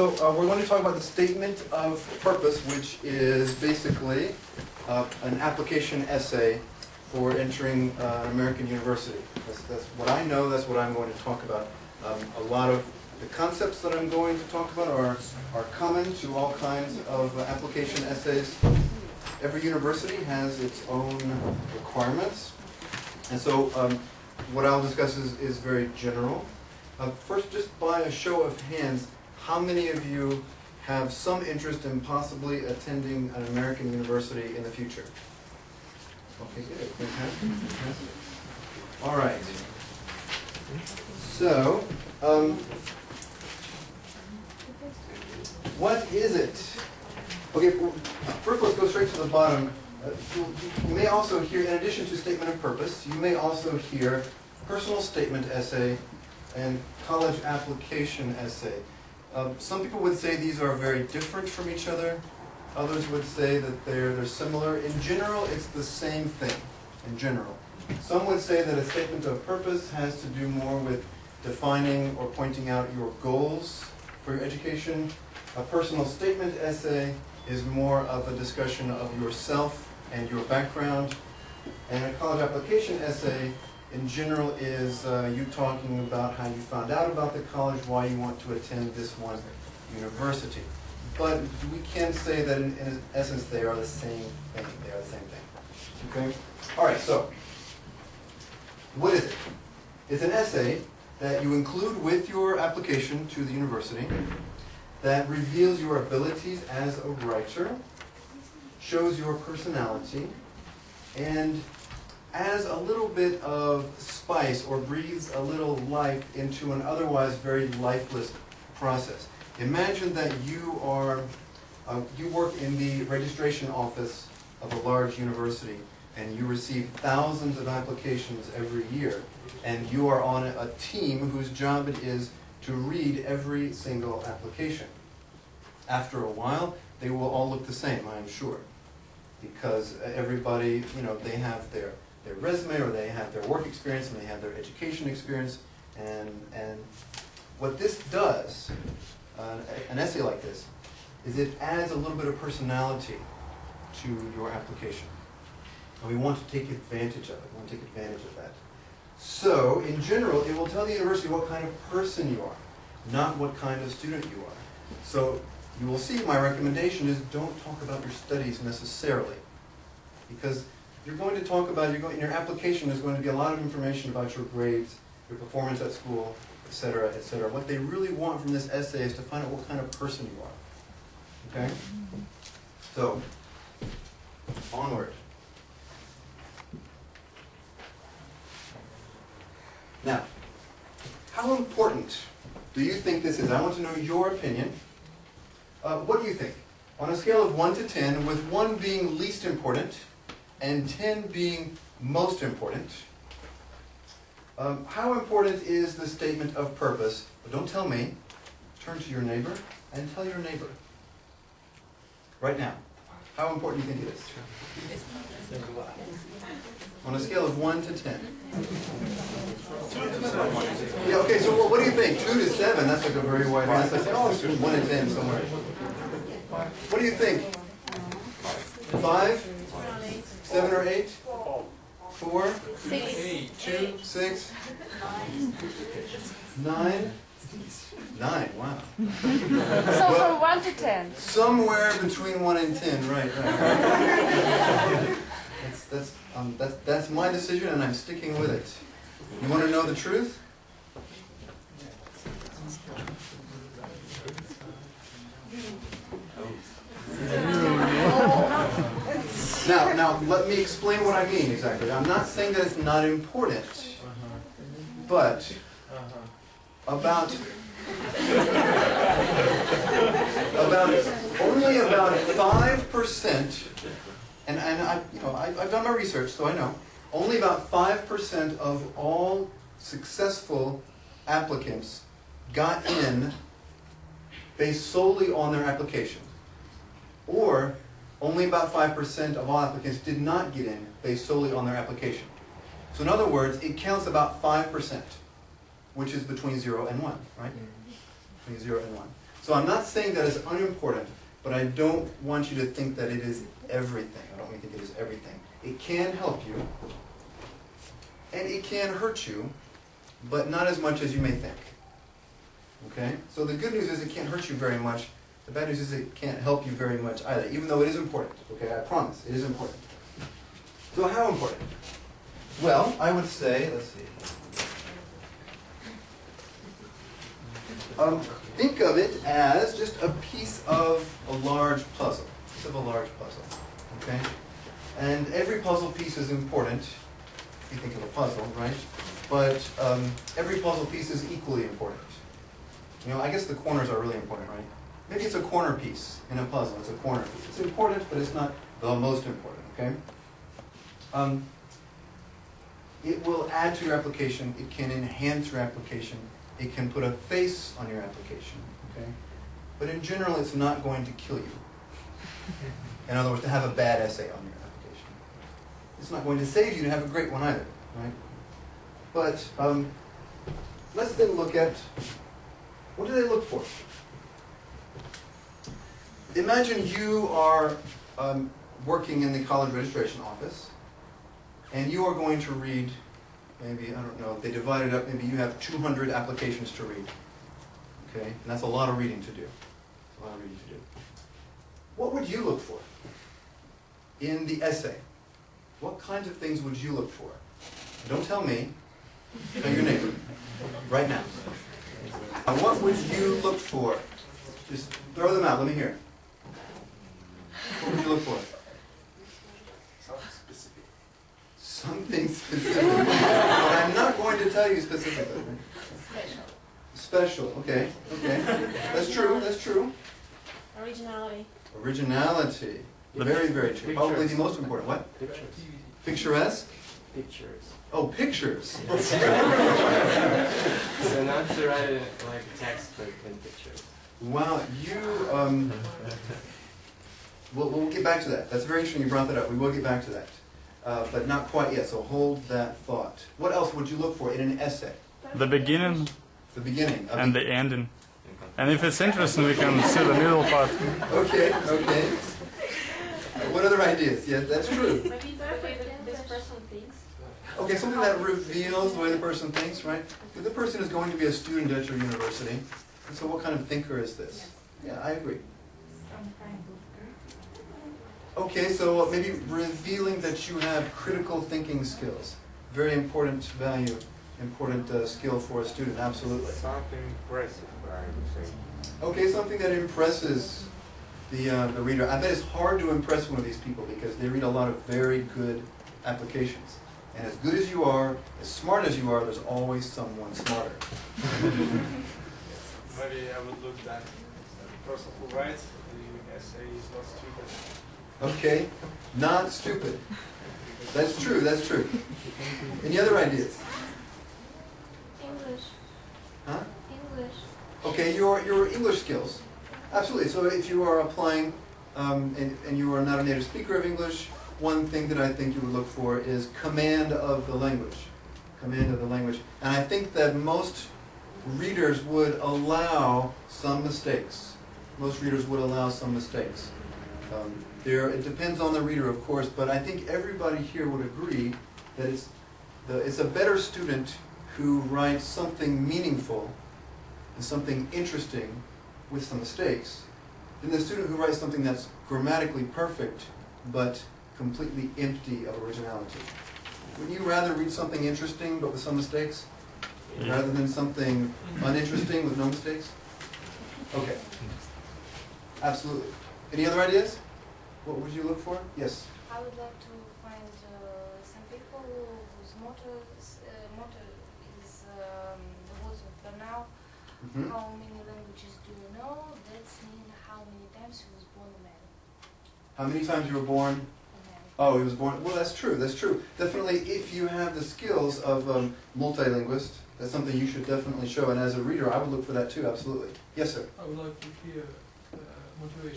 So we're going to talk about the statement of purpose, which is basically an application essay for entering an American university. That's what I know, that's what I'm going to talk about. A lot of the concepts that I'm going to talk about are common to all kinds of application essays. Every university has its own requirements. And so what I'll discuss is very general. First, just by a show of hands, how many of you have some interest in possibly attending an American university in the future? Okay, good. Fantastic. All right. So, what is it? Okay, first let's go straight to the bottom. You may also hear, in addition to statement of purpose, you may also hear personal statement essay and college application essay. Some people would say these are very different from each other. Others would say that they're similar. In general, it's the same thing, in general. Some would say that a statement of purpose has to do more with defining or pointing out your goals for your education. A personal statement essay is more of a discussion of yourself and your background. And a college application essay, in general, is you talking about how you found out about the college, why you want to attend this one university. But we can say that in essence they are the same thing. They are the same thing. Okay? All right, so what is it? It's an essay that you include with your application to the university that reveals your abilities as a writer, shows your personality, and adds a little bit of spice or breathes a little life into an otherwise very lifeless process. Imagine that you are, you work in the registration office of a large university and you receive thousands of applications every year, and you are on a team whose job it is to read every single application. After a while, they will all look the same, I am sure, because everybody, you know, they have their resume, or they have their work experience, and they have their education experience, and what this does, an essay like this, is it adds a little bit of personality to your application. And we want to take advantage of it. We want to take advantage of that. So, in general, it will tell the university what kind of person you are, not what kind of student you are. So, you will see my recommendation is don't talk about your studies necessarily, because you're going to talk about, in your application there's going to be a lot of information about your grades, your performance at school, etc., etc. What they really want from this essay is to find out what kind of person you are. Okay? So, onward. Now, how important do you think this is? I want to know your opinion. What do you think? On a scale of 1 to 10, with 1 being least important, and 10 being most important, how important is the statement of purpose? But don't tell me. Turn to your neighbor and tell your neighbor. Right now. How important do you think it is? On a scale of 1 to 10. Yeah, okay, so what do you think? 2 to 7, that's like a very wide range. I say, oh, it's 1 to 10 somewhere. What do you think? 5? 7 or 8? 4? 2? 6? 9? 9, wow. So well, from 1 to 10? Somewhere between 1 and 10, right. That's my decision, and I'm sticking with it. You want to know the truth? Now, let me explain what I mean exactly. I'm not saying that it's not important, but only about 5%, and I've done my research, so I know, only about 5% of all successful applicants got in based solely on their application. Or only about 5% of all applicants did not get in based solely on their application. So in other words, it counts about 5%, which is between 0 and 1, right? Between 0 and 1. So I'm not saying that it's unimportant, but I don't want you to think that it is everything. I don't want you to think it is everything. It can help you, and it can hurt you, but not as much as you may think. Okay? So the good news is it can't hurt you very much. The bad news is it can't help you very much either, even though it is important. Okay, I promise, it is important. So how important? Well, I would say, let's see. Think of it as just a piece of a large puzzle. Okay? And every puzzle piece is important, if you think of a puzzle, right? But every puzzle piece is equally important. You know, I guess the corners are really important, right? Maybe it's a corner piece in a puzzle. It's a corner piece. It's important, but it's not the most important, okay? It will add to your application. It can enhance your application. It can put a face on your application, okay? But in general, it's not going to kill you. In other words, to have a bad essay on your application. It's not going to save you to have a great one either, right? But let's then look at, what do they look for? Imagine you are working in the college registration office, and you are going to read, maybe, I don't know, they divide it up, maybe you have 200 applications to read. Okay? And that's a lot of reading to do. A lot of reading to do. What would you look for in the essay? What kinds of things would you look for? Don't tell me. Tell your neighbor. Right now. What would you look for? Just throw them out. Let me hear. What would you look for? Something specific. But I'm not going to tell you specifically. Special. Okay. Okay. That's true. That's true. Originality. Originality. Very, very true. Probably the most important. What? Pictures. Picturesque? Pictures. Oh, pictures. So not to write it like a text, but in pictures. Wow, you, we'll get back to that. That's very interesting you brought that up. We will get back to that. But not quite yet, so hold that thought. What else would you look for in an essay? The beginning The beginning. and the ending. And if it's interesting, we can see the middle part. Okay, okay. What other ideas? Yeah, that's true. Maybe the way this person thinks. Okay, something that reveals the way the person thinks, right? If the person is going to be a student at your university, and so what kind of thinker is this? Yeah, I agree. Okay, so maybe revealing that you have critical thinking skills. Very important value, important skill for a student, absolutely. Something impressive, I would say. Okay, something that impresses the reader. I bet it's hard to impress one of these people because they read a lot of very good applications. And as good as you are, as smart as you are, there's always someone smarter. Maybe I would look that the person who writes the essay is not stupid. Okay, not stupid. That's true, that's true. Any other ideas? English. Huh? English. Okay, your English skills. Absolutely. So if you are applying and you are not a native speaker of English, one thing that I think you would look for is command of the language. Command of the language. And I think that most readers would allow some mistakes. Most readers would allow some mistakes. It depends on the reader, of course, but I think everybody here would agree that it's a better student who writes something meaningful and something interesting with some mistakes than the student who writes something that's grammatically perfect but completely empty of originality. Would you rather read something interesting but with some mistakes rather than something uninteresting with no mistakes? Okay. Absolutely. Any other ideas? What would you look for? Yes? I would like to find some people whose motto is the words of Bernal. Mm-hmm. How many languages do you know? That's mean how many times he was born a man. How many times you were born? A man. Oh, he was born. Well, that's true. That's true. Definitely, if you have the skills of multilinguist, that's something you should definitely show. And as a reader, I would look for that too. Absolutely. Yes, sir. I would like to hear motivation.